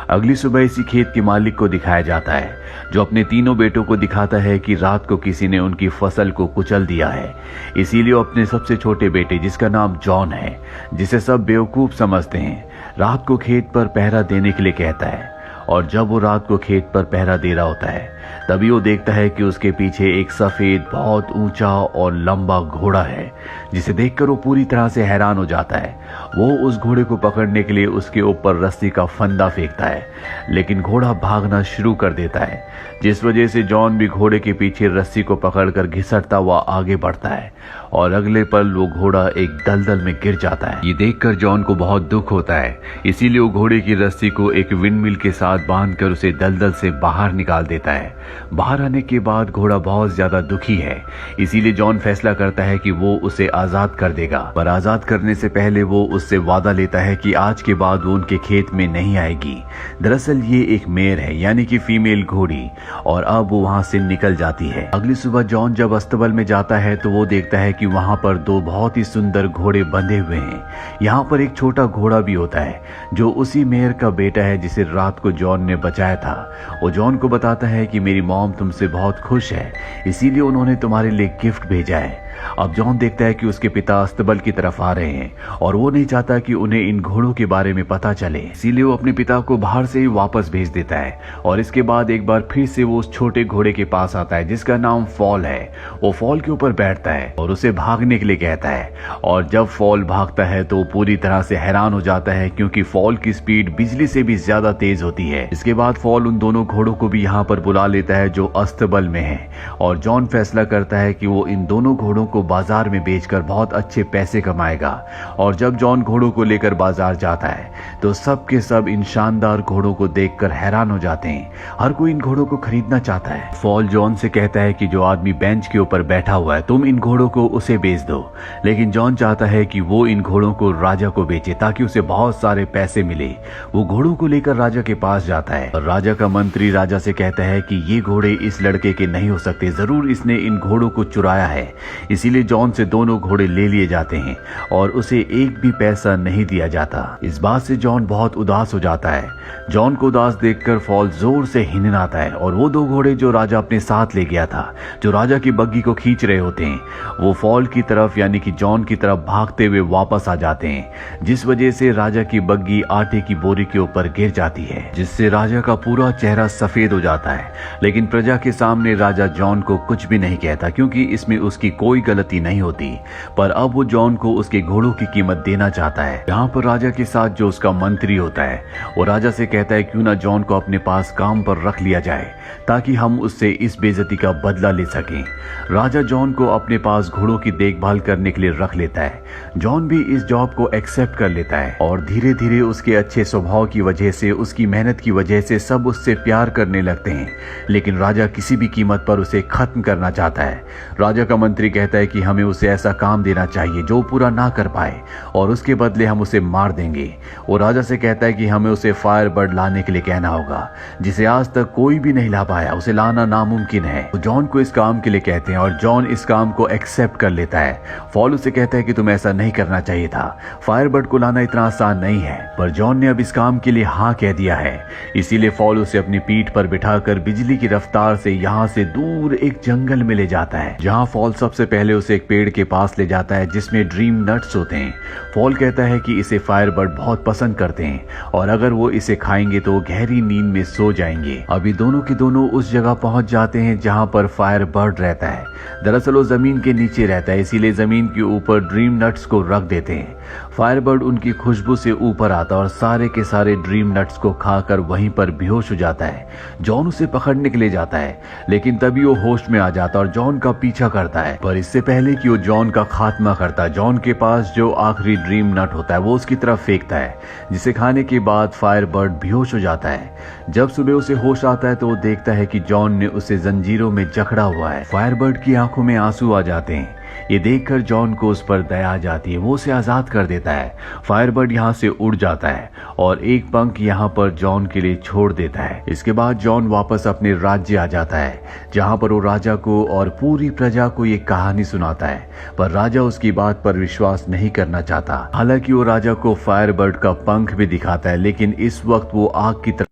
अगली सुबह इसी खेत के मालिक को दिखाया जाता है, जो अपने तीनों बेटों को दिखाता है कि रात को किसी ने उनकी फसल को कुचल दिया है। इसीलिए वो अपने सबसे छोटे बेटे, जिसका नाम जॉन है, जिसे सब बेवकूफ समझते हैं, रात को खेत पर पहरा देने के लिए कहता है। और जब वो रात को खेत पर पहरा दे रहा होता है, तभी वो देखता है कि उसके पीछे एक सफेद, बहुत ऊंचा और लंबा घोड़ा है, जिसे देखकर वो पूरी तरह से हैरान हो जाता है। वो उस घोड़े को पकड़ने के लिए उसके ऊपर रस्सी का फंदा फेंकता है, लेकिन घोड़ा भागना शुरू कर देता है, जिस वजह से जॉन भी घोड़े के पीछे रस्सी को पकड़कर घिसटता हुआ आगे बढ़ता है और अगले पल वो घोड़ा एक दलदल में गिर जाता है। ये देखकर जॉन को बहुत दुख होता है, इसीलिए वो घोड़े की रस्सी को एक विंडमिल के साथ बांधकर उसे दलदल से बाहर निकाल देता है। बाहर आने के बाद घोड़ा बहुत ज्यादा दुखी है, इसीलिए जॉन फैसला करता है कि वो उसे आजाद कर देगा। पर आजाद करने से पहले वो उससे वादा लेता है कि आज के बाद वो उनके खेत में नहीं आएगी। दरअसल ये एक मेयर है, यानी कि फीमेल घोड़ी, और अब वो वहां से निकल जाती है। अगली सुबह जॉन जब अस्तबल में जाता है तो वो देखता है कि वहां पर दो बहुत ही सुंदर घोड़े बंधे हुए हैं। यहाँ पर एक छोटा घोड़ा भी होता है, जो उसी मेयर का बेटा है जिसे रात को जॉन ने बचाया था। वो जॉन को बताता है कि मेरी मॉम तुमसे बहुत खुश है, इसीलिए उन्होंने तुम्हारे लिए गिफ्ट भेजा है। अब जॉन देखता है कि उसके पिता अस्तबल की तरफ आ रहे हैं और वो नहीं चाहता कि उन्हें इन घोड़ों के बारे में पता चले, इसीलिए वो अपने पिता को बाहर से ही वापस भेज देता है। और इसके बाद एक बार फिर से वो उस छोटे घोड़े के पास आता है, जिसका नाम फॉल है। वो फॉल के ऊपर बैठता है और उसे भागने के लिए कहता है, और जब फॉल भागता है तो पूरी तरह से हैरान हो जाता है, क्योंकि फॉल की स्पीड बिजली से भी ज्यादा तेज होती है। इसके बाद फॉल उन दोनों घोड़ों को भी यहाँ पर बुला लेता है जो अस्तबल में है, और जॉन फैसला करता है कि वो इन दोनों घोड़ों को बाजार में बेचकर बहुत अच्छे पैसे कमाएगा। और जब जॉन घोड़ों को लेकर बाजार जाता है तो सब के सब इन शानदार घोड़ों को देखकर हैरान हो जाते हैं। हर कोई इन घोड़ों को खरीदना चाहता है। फॉल जॉन से कहता है कि जो आदमी बेंच के ऊपर बैठा हुआ है, तुम इन घोड़ों को उसे बेच दो। लेकिन जॉन चाहता है कि वो इन घोड़ों को राजा को बेचे ताकि उसे बहुत सारे पैसे मिले। वो घोड़ों को लेकर राजा के पास जाता है और राजा का मंत्री राजा से कहता है कि ये घोड़े इस लड़के के नहीं हो सकते, जरूर इसने इन घोड़ों को चुराया है। इसीलिए जॉन से दोनों घोड़े ले लिए जाते हैं और उसे एक भी पैसा नहीं दिया जाता। इस बात से जॉन बहुत उदास हो जाता है। जॉन को उदास देखकर फॉल जोर से हिननाता है और वो दो घोड़े जो राजा अपने साथ ले गया था, जो राजा की बग्गी को खींच रहे होते हैं, वो फॉल की तरफ यानी कि जॉन की तरफ भागते हुए वापस आ जाते हैं, जिस वजह से राजा की बग्गी आटे की बोरी के ऊपर गिर जाती है, जिससे राजा का पूरा चेहरा सफेद हो जाता है। लेकिन प्रजा के सामने राजा जॉन को कुछ भी नहीं कहता, क्योंकि इसमें उसकी कोई गलती नहीं होती। पर अब वो जॉन को उसके घोड़ों की कीमत देना चाहता है। यहाँ पर राजा के साथ जो उसका मंत्री होता है, वो राजा से कहता है क्यों ना जॉन को अपने पास काम पर रख लिया जाए, ताकि हम उससे इस बेइज्जती का बदला ले सकें। राजा जॉन को अपने पास घोड़ों की देखभाल करने के लिए रख लेता है। जॉन भी इस जॉब को एक्सेप्ट कर लेता है और धीरे धीरे उसके अच्छे स्वभाव की वजह से, उसकी मेहनत की वजह से सब उससे प्यार करने लगते हैं। लेकिन राजा किसी भी कीमत पर उसे खत्म करना चाहता है। राजा का मंत्री कहता है कि हमें उसे ऐसा काम देना चाहिए जो पूरा ना कर पाए, और उसके बदले हम उसे मार देंगे। वो राजा से कहता है कि हमें उसे फायर बर्ड लाने के लिए कहना होगा, जिसे आज तक कोई भी नहीं ला पाया, उसे लाना नामुमकिन है। तो जॉन को इस काम के लिए कहते हैं और जॉन इस काम को एक्सेप्ट कर लेता है। फॉल उसे कहता है कि तुम ऐसा नहीं करना चाहिए था, फायर बर्ड को लाना इतना आसान नहीं है। पर जॉन ने अब इस काम के लिए हाँ कह दिया है, इसीलिए फॉल उसे अपनी पीठ पर बिठाकर बिजली की रफ्तार से यहाँ से दूर एक जंगल में ले जाता है, जहाँ फॉल सबसे पहले उसे एक पेड़ के पास ले जाता है जिसमें ड्रीम नट्स होते हैं। फॉल कहता है कि इसे फायर बर्ड बहुत पसंद करते हैं और अगर वो इसे खाएंगे तो गहरी नींद में सो जाएंगे। अभी दोनों के दोनों उस जगह पहुंच जाते हैं जहां पर फायर बर्ड रहता है। दरअसल वो जमीन के नीचे रहता है, इसीलिए जमीन के ऊपर ड्रीम नट्स को रख देते हैं। फायर बर्ड उनकी खुशबू से ऊपर आता और सारे के सारे ड्रीम नट्स को खाकर वहीं पर बेहोश हो जाता है। जॉन उसे पकड़ने के लिए जाता है, लेकिन तभी वो होश में आ जाता और जॉन का पीछा करता है। पर इससे पहले कि वो जॉन का खात्मा करता है, जॉन के पास जो आखिरी ड्रीम नट होता है वो उसकी तरफ फेंकता है, जिसे खाने के बाद फायर बर्ड बेहोश हो जाता है। जब सुबह उसे होश आता है तो वो देखता है कि जॉन ने उसे जंजीरों में जकड़ा हुआ है। फायर बर्ड की आंखों में आंसू आ जाते हैं। ये देखकर जॉन को उस पर दया आ जाती है, वो उसे आजाद कर देता है। फायरबर्ड यहाँ से उड़ जाता है और एक पंख यहाँ पर जॉन के लिए छोड़ देता है। इसके बाद जॉन वापस अपने राज्य आ जाता है, जहाँ पर वो राजा को और पूरी प्रजा को ये कहानी सुनाता है। पर राजा उसकी बात पर विश्वास नहीं करना चाहता। हालांकि वो राजा को फायरबर्ड का पंख भी दिखाता है, लेकिन इस वक्त वो आग की तरफ